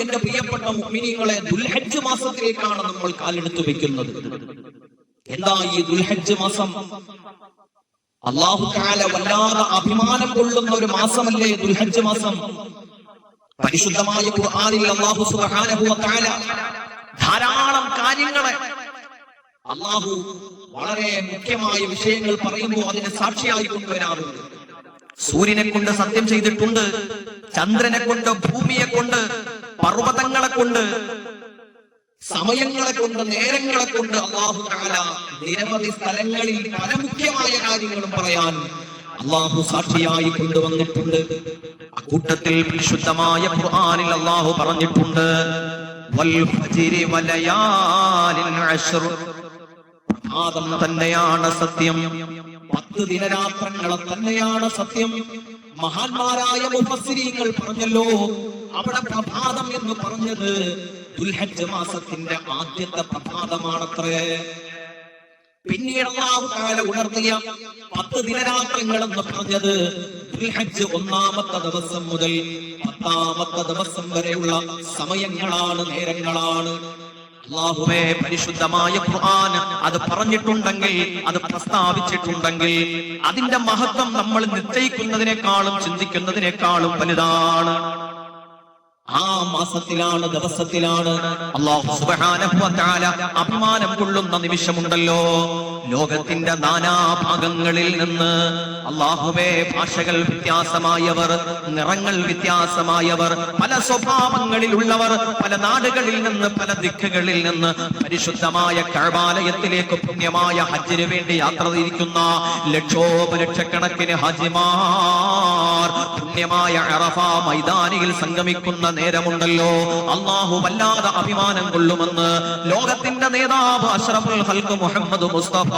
എന്റെ പ്രിയപ്പെട്ട മുഅ്മിനീങ്ങളെ, ദുൽഹജ്ജ് മാസത്തിലേക്കാണ് നമ്മൾ കാലെടുത്ത് വെക്കുന്നത്. എന്താ ഈ ദുൽഹജ്ജ് മാസം? അല്ലാഹു തആല വല്ലാതെ അഭിമാനം കൊള്ളുന്ന ഒരു മാസമല്ലേ ദുൽഹജ്ജ് മാസം? പരിശുദ്ധമായ ഖുർആനിൽ അല്ലാഹു സുബ്ഹാനഹു വ തആല ധാരാളം കാര്യങ്ങളെ അല്ലാഹു വളരെ മുഖ്യമായ വിഷയങ്ങൾ പറയുമ്പോൾ അതിനെ സാക്ഷിയായി കൊണ്ടുവരാറുണ്ട്. സൂര്യനെ കൊണ്ട് സത്യം ചെയ്തിട്ടുണ്ട്, ചന്ദ്രനെ കൊണ്ട്, ഭൂമിയെ കൊണ്ട്, പർവ്വതങ്ങളെ കൊണ്ട്, സമയങ്ങളെ കൊണ്ട്, നേരങ്ങളെ കൊണ്ട് അല്ലാഹു തആല നിരവധി സ്ഥലങ്ങളിൽ പല മുഖ്യമായ കാര്യങ്ങളും പറയാൻ അല്ലാഹു സാക്ഷിയായി കൊണ്ടുവന്നിട്ടുണ്ട്. അക്കൂട്ടത്തിൽ പരിശുദ്ധമായ ഖുർആനിൽ അല്ലാഹു പറഞ്ഞിട്ടുണ്ട്, വൽ ഫജ്രി വലയാലിൻ അശ്ർ, പ്രഭാതം തന്നെയാണ് സത്യം, 10 ദിനരാത്രങ്ങളെ തന്നെയാണ് സത്യം. മഹാന്മാരായ മുഫസ്സിരീങ്ങൾ പറഞ്ഞല്ലോ, അവിടെ പ്രഭാതം എന്ന് പറഞ്ഞത് ദുൽഹജ്ജ് മാസത്തിന്റെ ആദ്യത്തെ പ്രഭാതമാണത്രേ. പിന്നീട് അല്ലാഹു തആല ഉണർത്തിയ 10 ദിനരാത്രങ്ങൾ എന്ന് പറഞ്ഞത് ദുൽഹജ്ജ് 1-ാമത്തെ ദിവസം മുതൽ 10-ാമത്തെ ദിവസം വരെയുള്ള സമയങ്ങളാണ്, നേരങ്ങളാണ്. അല്ലാഹുവേ, പരിശുദ്ധമായ ഖുർആൻ അത് പറഞ്ഞിട്ടുണ്ടെങ്കിൽ, അത് പ്രസ്താവിച്ചിട്ടുണ്ടെങ്കിൽ അതിന്റെ മഹത്വം നമ്മൾ നിശ്ചയിക്കുന്നതിനേക്കാളും ചിന്തിക്കുന്നതിനേക്കാളും വലുതാണ്. ആ മാസത്തിലാണ്, ദിവസത്തിലാണ് അല്ലാഹു സുബ്ഹാനഹു വ തആല അഭിമാനം കൊള്ളുന്ന നിമിഷമുണ്ടല്ലോ. ലോകത്തിന്റെ നാനാഭാഗങ്ങളിൽ നിന്ന് അല്ലാഹുവേ, ഭാഷകൾ വ്യത്യാസമായവർ, നിറങ്ങൾ വ്യത്യാസമായവർ, പല സ്വഭാവങ്ങളിലുള്ളവർ, പല നാടുകളിൽ നിന്ന്, പല ദിക്കുകളിൽ നിന്ന് പരിശുദ്ധമായ കഅബാലയത്തിലേക്ക് പുണ്യമായ ഹജ്ജിന് വേണ്ടി യാത്ര തിരിക്കുന്ന ലക്ഷോപലക്ഷക്കണക്കിന് ഹാജിമാർ പുണ്യമായ അറഫ മൈതാനിയിൽ സംഗമിക്കുന്ന നേരമുണ്ടല്ലോ. അല്ലാഹു വല്ലാതെ അഭിമാനം കൊള്ളുമെന്ന് ലോകത്തിന്റെ നേതാവ് അഷ്റഫുൽ ഖൽഖ് മുഹമ്മദ് മുസ്തഫ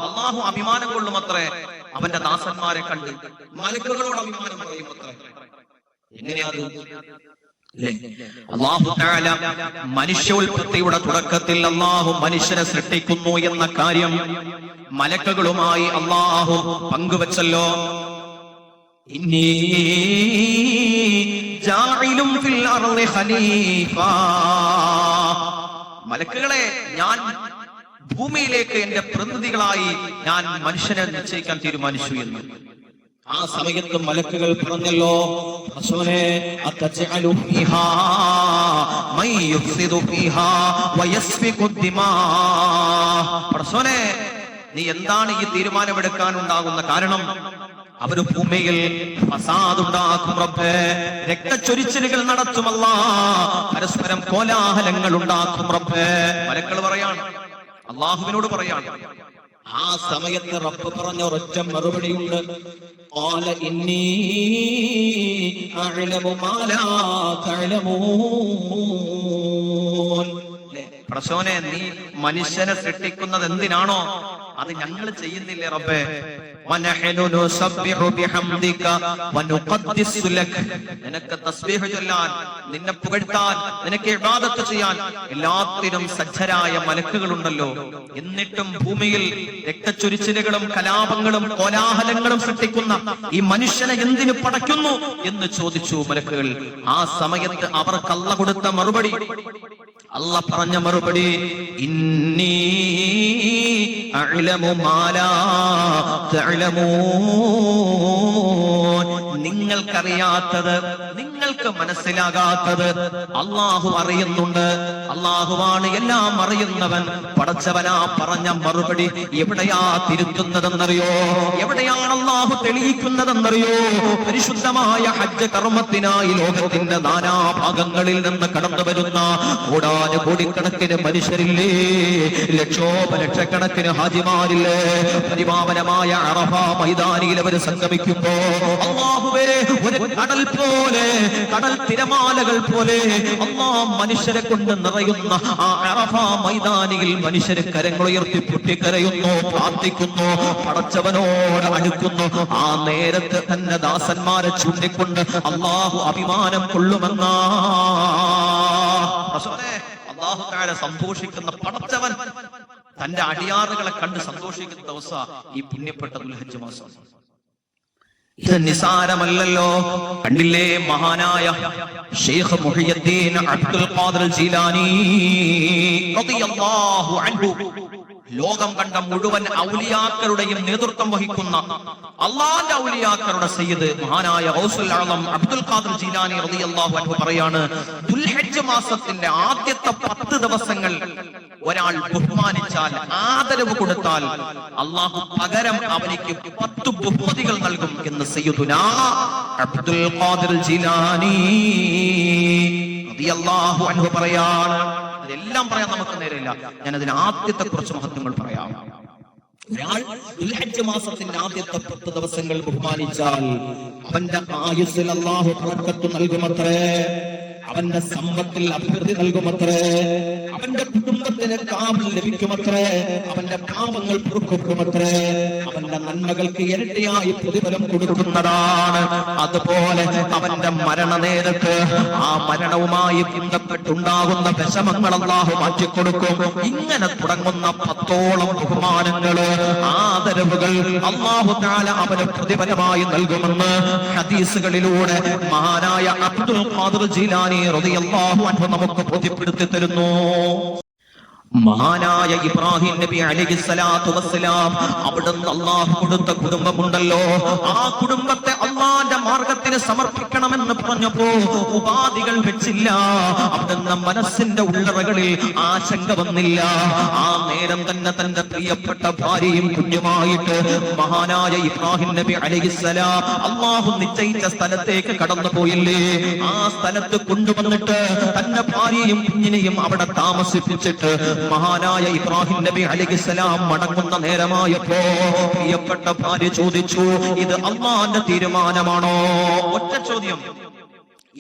അല്ലാഹു അഭിമാനം കൊള്ളുമത്രേ. അവന്റെ ദാസന്മാരെ കണ്ട് മലക്കുകളോട് അഭിമാനം പറയുമത്രേ. എങ്ങനെയാത്? അല്ലാഹു തആല മനുഷ്യോൽപത്തിയുടെ തുടക്കത്തിൽ അല്ലാഹു മനുഷ്യനെ സൃഷ്ടിക്കുന്നു എന്ന കാര്യം മലക്കുകളുമായി അല്ലാഹു പങ്കുവച്ചല്ലോ. ഇന്നീ ജാഇലും ഫിൽ അർളി ഖലീഫ, മലക്കുകളെ, ഞാൻ ഭൂമിയിലേക്ക് എന്റെ പ്രതിനിധികളായി ഞാൻ മനുഷ്യനെ നിശ്ചയിക്കാൻ തീരുമാനിച്ചു എന്ന്. ആ സമയത്ത് മലക്കുകൾ പറഞ്ഞല്ലോ, റസൂലേ, അത്തജഅലു ഫീഹാ മൻ യുഫ്സിദു ഫീഹാ വയസ്ഫികു ദിമാ. റസൂലേ, നീ എന്താണ് ഈ തീരുമാനമെടുക്കാൻ ഉണ്ടാകുന്ന കാരണം? അവര് ഭൂമിയിൽ ഫസാദുണ്ടാക്കും റബ്ബേ, രക്തച്ചൊരിച്ചിലുകൾ നടത്തും അല്ലാഹ്, പരസ്പരം കോലാഹലങ്ങൾ ഉണ്ടാക്കും റബ്ബേ. മലക്കുകൾ പറയാണ്, അല്ലാഹുവിനോട് പറയാണ്. ആ സമയത്ത് റബ്ബ് പറഞ്ഞ ഒരൊറ്റ മറുപടിയുണ്ട്, ഖാല ഇന്നി അഅലമു മാ ലാ തഅലമൂൻ. പ്രശോനെ, നീ മനുഷ്യനെ സൃഷ്ടിക്കുന്നത് എന്തിനാണോ അത് ഞങ്ങൾ ചെയ്യുന്നില്ലേ റബ്ബേ. നിനക്ക് തസ്ബീഹ് ചൊല്ലാൻ, നിന്നെ പുകഴ്ത്താൻ, നിനക്ക് ഇബാദത്ത് ചെയ്യാൻ എല്ലാത്തിനും സജ്ജരായ മലക്കുകളുണ്ടല്ലോ. എന്നിട്ടും ഭൂമിയിൽ രക്തച്ചൊരിച്ചിലുകളും കലാപങ്ങളും കോലാഹലങ്ങളും സൃഷ്ടിക്കുന്ന ഈ മനുഷ്യനെ എന്തിനു പടയ്ക്കുന്നു എന്ന് ചോദിച്ചു മലക്കുകൾ. ആ സമയത്ത് അവർക്ക് അല്ലാഹു കൊടുത്ത മറുപടി, അല്ലാഹു പറഞ്ഞ മറുപടി, ഇന്നി അഅലമു മാ ലാ തഅലമൂൻ. നിങ്ങൾക്കറിയാത്തത്, നിങ്ങൾക്ക് മനസ്സിലാകാത്തത് അല്ലാഹു അറിയുന്നുണ്ട്. അല്ലാഹുവാണ് എല്ലാം അറിയുന്നവൻ. പടച്ചവനാ പറഞ്ഞ മറുപടി എവിടെയാ തിരുത്തുന്നതെന്നറിയോ? എവിടെയാണ് അല്ലാഹു തെളിയിക്കുന്നതെന്നറിയോ? പരിശുദ്ധമായ ഹജ്ജ് കർമ്മത്തിനായി ലോകത്തിന്റെ നാനാഭാഗങ്ങളിൽ നിന്ന് കടന്നു വരുന്ന കോടാനുകോടിക്കണക്കിന് മനുഷ്യരില്ലേ, ലക്ഷോപലക്ഷക്കണക്കിന് ഹാജിമാരില്ലേ, പരിപാവനമായ അറഫ മൈതാനിയിൽ അവർ സംഗമിക്കുമ്പോ അല്ലാഹുവേ, ഒരു കടൽ പോലെ, കടൽ തിരമാലകൾ പോലെ അല്ലാഹ് മനുഷ്യരെ കൊണ്ട് നിറയുന്ന ആ അറഫ മൈതാനിയിൽ മനുഷ്യരെ കരങ്ങളുയർത്തി പൊട്ടിക്കരയുന്നു, പ്രാർത്ഥിക്കുന്നു, പടച്ചവനോട് അടുക്കുന്നു. ആ നേരത്ത് തന്നെ ദാസന്മാരെ ചൂണ്ടിക്കൊണ്ട് അല്ലാഹു അഭിമാനം കൊള്ളുമെന്നാ അല്ലാഹു തആല സന്തോഷിക്കുന്ന പടച്ചവൻ തന്റെ അടിയാറുകളെ കണ്ട് സന്തോഷിക്കുന്ന ദിവസം ഈ പുണ്യപ്പെട്ട ദുൽഹജ്ജ് മാസം. ഇത് നിസാരമല്ലല്ലോ. കണ്ടില്ലേ, മഹാനായ ശൈഖ് മുഹിയുദ്ദീൻ അബ്ദുൽ ഖാദിർ ജീലാനി റളിയല്ലാഹു അൻഹു ലോകം കണ്ട മുഴുവൻ ഔലിയാക്കളുടെയും നേതൃത്വം വഹിക്കുന്ന അള്ളാന്റെ ഔലിയാക്കളുടെ സയ്യിദ് മഹാനായ ഗൗസുൽ ആലം അബ്ദുൽ ഖാദിർ ജീലാനി റളിയല്ലാഹു അൻഹു പറയാണ്, ദുൽഹജ്ജ് മാസത്തിന്റെ ആദ്യത്തെ 10 ദിവസങ്ങൾ ഒരാൾ ബഹുമാനിച്ചാൽ, ആദരവ് കൊടുത്താൽ, അള്ളാഹു പകരം അവനിക്ക് 10 ബഹുമതികൾ നൽകും എന്ന് സയ്യിദുനാ അബ്ദുൽ ഖാദിർ ജീലാനി റളിയല്ലാഹു അൻഹു പറയാണ്. എല്ലാം പറയാൻ നമുക്ക് നേരെയില്ല, ഞാൻ അതിന് ആദ്യത്തെ കുറച്ച് മഹത്വങ്ങൾ പറയാം. ഒരാൾ ദുൽഹജ്ജ് മാസത്തിന്റെ ആദ്യത്തെ 10 ദിവസങ്ങൾ ബഹുമാനിച്ചാൽ അവന്റെ ആയുസ്സിൽ അല്ലാഹു ബറക്കത്ത് നൽകുമത്രേ, അവന്റെ സമ്പത്തിൽ അഭിവൃദ്ധി നൽകുമത്രേ, അവന്റെ കുടുംബത്തിന് കാവൽ ലഭിക്കുമത്രേ, അവന്റെ പാപങ്ങൾ പൊറുക്കുമത്രേ, അവന്റെ നന്മകൾക്ക് ഇരട്ടിയായി പ്രതിഫലം കൊടുക്കുന്നതാണ്. അതുപോലെ അവന്റെ മരണനേരത്ത് ആ മരണവുമായി ബന്ധപ്പെട്ടുണ്ടാകുന്ന വിഷമങ്ങൾ അല്ലാഹു മാറ്റിക്കൊടുക്കും. ഇങ്ങനെ തുടങ്ങുന്ന 10ഓളം ബഹുമാനങ്ങള്, ആദരവുകൾ അല്ലാഹു തആല അവന് പ്രതിഫലമായി നൽകുമെന്ന് ഹദീസുകളിലൂടെ മഹാനായ അബ്ദുൽ ഖാദിർ ജീലാനി റളിയല്ലാഹു അൻഹു നമുക്ക് ബോധ്യപ്പെടുത്തി തരുന്നു. മഹാനായ ഇബ്രാഹിം നബി അലൈഹിസ്സലാത്തു വസ്സലാം അവിടുന്ന് അല്ലാഹു കൊടുത്ത കുടുംബമുണ്ടല്ലോ, ആ കുടുംബത്തെ അല്ലാഹുവിന്റെ മാർഗത്തിന് സമർപ്പിക്കണമെന്ന് പറഞ്ഞപ്പോ ഉപാധികൾ വെച്ചില്ല. അവിടുന്ന് മനസ്സിന്റെ ഉള്ളറകളിൽ ആശങ്ക വന്നില്ല. ആ നേരം തന്നെ തന്റെ പ്രിയപ്പെട്ട ഭാര്യയും കുഞ്ഞുമായിട്ട് മഹാനായ ഇബ്രാഹിം നബി അലൈഹിസ്സലാം അല്ലാഹു നിശ്ചയിച്ച സ്ഥലത്തേക്ക് കടന്നു പോയില്ലേ, ആ സ്ഥലത്ത് കൊണ്ടുവന്നിട്ട് തന്റെ ഭാര്യയും കുഞ്ഞിനെയും അവിടെ താമസിപ്പിച്ചിട്ട് മഹാനായ ഇബ്രാഹിം നബി അലൈഹിസ്സലാം മടങ്ങുന്ന നേരമായപ്പോ പ്രിയപ്പെട്ട ഭാര്യ ചോദിച്ചു, ഇത് അല്ലാഹുവിന്റെ തീരുമാനമാണോ? ഒറ്റ ചോദ്യം,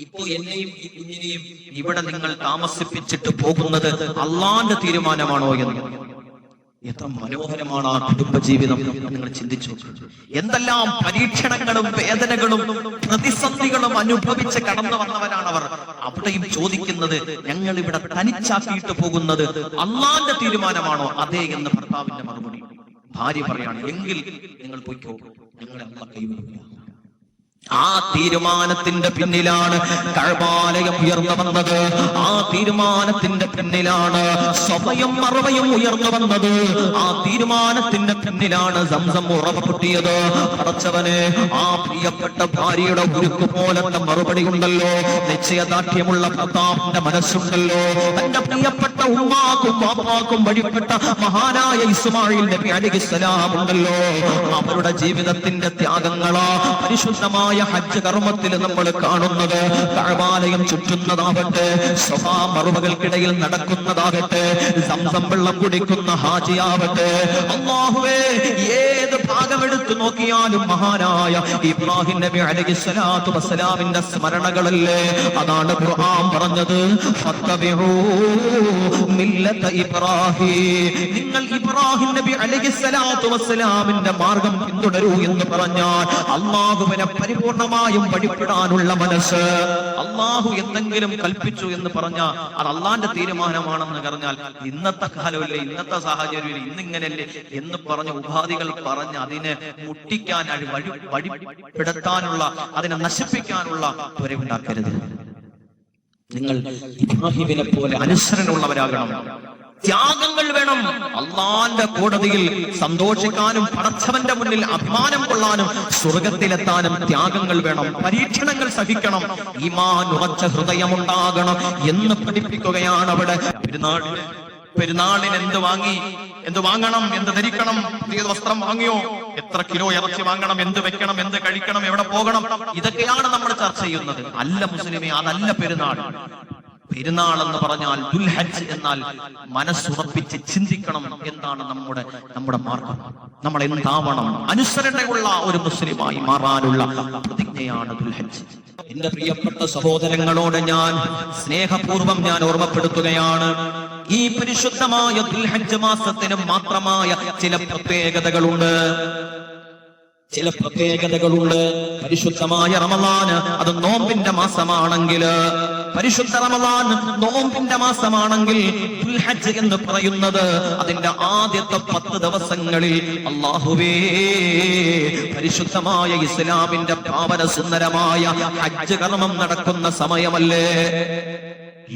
ഇപ്പോ എന്നെയും ഈ കുഞ്ഞിനെയും ഇവിടെ നിങ്ങൾ താമസിപ്പിച്ചിട്ട് പോകുന്നത് അല്ലാഹുവിന്റെ തീരുമാനമാണോ എന്ന്. എത്ര മനോഹരമാണ് ആ കുടുംബജീവിതം, നിങ്ങൾ ചിന്തിച്ചു. എന്തെല്ലാം പരീക്ഷണങ്ങളും വേദനകളും പ്രതിസന്ധികളും അനുഭവിച്ച് കടന്നു വന്നവരാണവർ. അവിടെയും ചോദിക്കുന്നത്, ഞങ്ങൾ ഇവിടെ തനിച്ചാക്കിയിട്ട് പോകുന്നത് അല്ലാഹുവിന്റെ തീരുമാനമാണോ? അതെ എന്ന് ഭർത്താവിന്റെ മറുപടി. ഭാര്യ പറയാണ്, എങ്കിൽ നിങ്ങൾ പോയിക്കോ, ഞങ്ങളെ അല്ലാഹു കൈവിടില്ല. ആ തീരുമാനത്തിന്റെ പിന്നിലാണ് കഅബാലയം ഉയർന്നു വന്നത്. ആ തീരുമാനത്തിന്റെ പിന്നിലാണ് സഫയും മർവയും ഉയർന്നു വന്നത്. ആ തീരുമാനത്തിന്റെ പിന്നിലാണ് സംസം ഉറവ പൊട്ടിയത്. പടച്ചവനെ, ആ പ്രിയപ്പെട്ട ഭാര്യയുടെ ഉരുക്കു പോലത്തെ മറുപടി ഉണ്ടല്ലോ, നിശ്ചയദാർഢ്യമുള്ള ഭർത്താവിന്റെ മനസ്സുണ്ടല്ലോ, തന്റെ പ്രിയപ്പെട്ട ഉമ്മാക്കും ബാപ്പാക്കും വഴിപ്പെട്ട മഹാനായ ഇസ്മായിൽ നബി അലൈഹിസ്സലാം ഉണ്ടല്ലോ, അവരുടെ ജീവിതത്തിന്റെ ത്യാഗങ്ങളാ പരിശുദ്ധമായ ഹജ്ജ് കർമ്മത്തിൽ നമ്മൾ കാണുന്നത്. കഅബാലയം ചുറ്റുന്നതാകട്ടെ, സഫാ മറുവകൾക്കിടയിൽ നടക്കുന്നതാകട്ടെ, സംസം വെള്ളം കുടിക്കുന്ന ഹാജിയാവട്ടെ, അല്ലാഹുവേ ഏത് ഭാഗമെടുത്തു നോക്കിയാലും മഹാനായ ഇബ്രാഹിം നബി അലൈഹിസ്സലാത്തു വസ്സലാമിന്റെ സ്മരണകളല്ലേ. അതാണ് ഖുർആൻ പറഞ്ഞത്, ഫത്തബിഉ മില്ലത ഇബ്രാഹിം, നിങ്ങൾ ഇബ്രാഹിം നബി അലൈഹിസ്സലാത്തു വസ്സലാമിന്റെ മാർഗം പിന്തുടരൂ എന്ന് പറഞ്ഞാൽ അല്ലാഹുവിനെ പൂർണ്ണമായും വഴിപ്പെടാനുള്ള മനസ്സ്. അല്ലാഹു എന്തെങ്കിലും കൽപ്പിച്ചു എന്ന് പറഞ്ഞാൽ അത് അള്ളാന്റെ തീരുമാനമാണെന്ന് പറഞ്ഞാൽ ഇന്നത്തെ കാലമല്ലേ, ഇന്നത്തെ സാഹചര്യമില്ല, ഇന്നിങ്ങനല്ലേ എന്ന് പറഞ്ഞ ഉപാധികൾ പറഞ്ഞ് അതിനെ മുട്ടിക്കാൻ, വഴിപ്പെടുത്താനുള്ള, അതിനെ നശിപ്പിക്കാനുള്ള ത്വരയുണ്ടാക്കരുത്. നിങ്ങൾ ഇബ്രാഹിമിനെ പോലെ അനുസരണമുള്ളവരാകണം. ത്യാഗങ്ങൾ വേണം. അള്ളാന്റെ കോടതിയിൽ സന്തോഷിക്കാനും പടച്ചവന്റെ മുന്നിൽ അഭിമാനം കൊള്ളാനും സ്വർഗത്തിലെത്താനും ത്യാഗങ്ങൾ വേണം. പരീക്ഷണങ്ങൾ സഹിക്കണം. ഈമാൻ ഉറച്ച ഹൃദയമുണ്ടാകണം എന്ന് പഠിപ്പിക്കുകയാണ് അവിടെ. പെരുന്നാളിന് എന്ത് വാങ്ങണം, എന്ത് ധരിക്കണം, പുതിയ വസ്ത്രം വാങ്ങിയോ, എത്ര കിലോ ഇറച്ചി വാങ്ങണം, എന്ത് വെക്കണം, എന്ത് കഴിക്കണം, എവിടെ പോകണം, ഇതൊക്കെയാണ് നമ്മൾ ചർച്ച ചെയ്യുന്നത്. അല്ല മുസ്ലിമേ, അതല്ല പെരുന്നാൾ. പെരുന്നാൾ എന്ന് പറഞ്ഞാൽ, ദുൽഹജ്ജ് എന്നാൽ മനസ്സുറപ്പിച്ച് ചിന്തിക്കണം എന്താണ് നമ്മുടെ മാർഗം, നമ്മൾ എന്താവണം, അനുസരണയുള്ള ഒരു മുസ്ലിമായി മാറാനുള്ള പ്രതിജ്ഞയാണ് ദുൽഹജ്ജ്. എന്റെ പ്രിയപ്പെട്ട സഹോദരങ്ങളോട് ഞാൻ സ്നേഹപൂർവ്വം ഓർമ്മപ്പെടുത്തുകയാണ്, ഈ പരിശുദ്ധമായ ദുൽഹജ്ജ് മാസത്തിന് മാത്രമായ ചില പ്രത്യേകതകളുണ്ട്. പരിശുദ്ധമായ റമളാൻ അത് നോമ്പിന്റെ മാസമാണെങ്കിൽ പരിശുദ്ധ റമദാൻ നോമ്പിന്റെ മാസമാണെങ്കിൽ ദുൽഹജ്ജ് എന്ന് പറയുന്നത് അതിന്റെ ആദ്യത്തെ 10 ദിവസങ്ങളിൽ അല്ലാഹുവേ പരിശുദ്ധമായ ഇസ്ലാമിന്റെ പാവന സുന്ദരമായ ഹജ്ജ് കർമ്മം നടക്കുന്ന സമയമല്ലേ?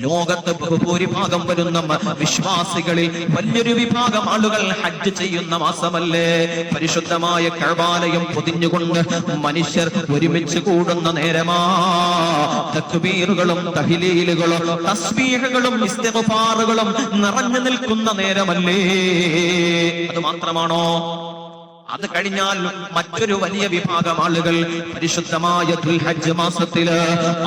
ലോകത്ത് ബഹുഭൂരിഭാഗം വരുന്ന വിശ്വാസികളിൽ വലിയൊരു വിഭാഗം ആളുകൾ ഹജ്ജ് ചെയ്യുന്ന മാസമല്ലേ? പരിശുദ്ധമായ കഅബാലയം പൊതിഞ്ഞുകൊണ്ട് മനുഷ്യർ ഒരുമിച്ച് കൂടുന്ന നേരമാ. തക്ബീറുകളും തഹ്ലീലുകളും തസ്ബീഹുകളും ഇസ്തിഗ്ഫാറുകളും നിറഞ്ഞു നിൽക്കുന്ന നേരമല്ലേ? അത് മാത്രമാണോ? അത് കഴിഞ്ഞാൽ മറ്റൊരു വലിയ വിഭാഗം ആളുകൾ പരിശുദ്ധമായ ദുൽഹജ്ജ് മാസത്തില്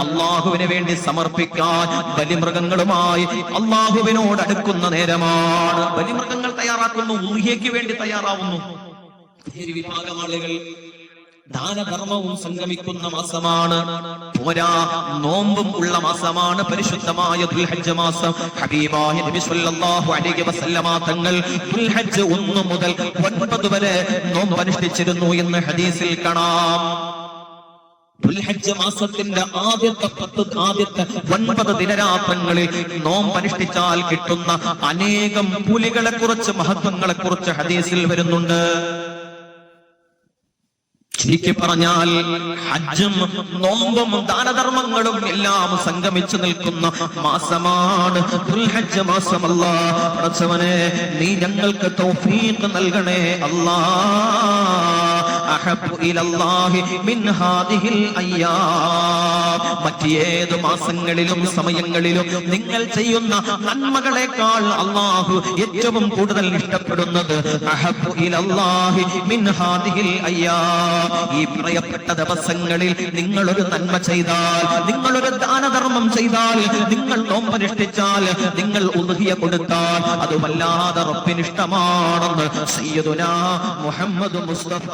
അള്ളാഹുവിന് വേണ്ടി സമർപ്പിക്കാൻ ബലിമൃഗങ്ങളുമായി അള്ളാഹുവിനോട് അടുക്കുന്ന നേരമാണ്. ബലിമൃഗങ്ങൾ തയ്യാറാക്കുന്നു, ഉൽഹിയയ്ക്ക് വേണ്ടി തയ്യാറാവുന്നു. ഒരു വിഭാഗം ആളുകൾ ദാനധർമ്മവും സംഗമിക്കുന്ന മാസമാണ്. പോരാ, നോമ്പും ഉള്ള മാസമാണ് പരിശുദ്ധമായ ദുൽഹജ്ജ് മാസം. ഹബീബായ നബി സല്ലല്ലാഹു അലൈഹി വസല്ലമ തങ്ങൾ ദുൽഹജ്ജ് 1 മുതൽ 9 വരെ നോമ്പ് അനുഷ്ഠിച്ചിരുന്നു എന്ന് ഹദീസിൽ കാണാം. ദുൽഹജ്ജ് മാസത്തിന്റെ ആദ്യത്തെ 9 ദിനരാത്രങ്ങളിൽ നോമ്പ് അനുഷ്ഠിച്ചാൽ കിട്ടുന്ന അനേകം കൂലികളെ കുറിച്ച്, മഹത്വങ്ങളെ കുറിച്ച് ഹദീസിൽ വരുന്നുണ്ട്. ചുരുക്കി പറഞ്ഞാൽ ഹജ്ജും നോമ്പും ദാനധർമ്മങ്ങളും എല്ലാം സംഗമിച്ചു നിൽക്കുന്ന മാസമാണ് ദുൽഹജ്ജ് മാസം. അല്ലാഹ് പടച്ചവനെ, നീ ഞങ്ങൾക്ക് തൗഫീഖ് നൽകണേ അല്ലാഹ്. അഹബ്ബു ഇലല്ലാഹി മിൻ ഹാദിഹിൽ അയ്യാം. മറ്റേത് മാസങ്ങളിലും സമയങ്ങളിലും നിങ്ങൾ ചെയ്യുന്ന നന്മകളെക്കാൾ അല്ലാഹു ഏറ്റവും കൂടുതൽ ഇഷ്ടപ്പെടുന്നത് അഹബ്ബു ഇലല്ലാഹി മിൻ ഹാദിഹിൽ അയ്യാം. ഈ പറയപ്പെട്ട ദിവസങ്ങളിൽ നിങ്ങളൊരു നന്മ ചെയ്താൽ, നിങ്ങളൊരു ദാനധർമ്മം ചെയ്താൽ, നിങ്ങൾ നോമ്പനുഷ്ഠിച്ചാൽ, നിങ്ങൾ ഉദ്ഹിയ കൊടുത്താൽ അത് വല്ലാതെ റബ്ബിന് ഇഷ്ടമാണെന്ന് സയ്യിദുനാ മുഹമ്മദ് മുസ്തഫ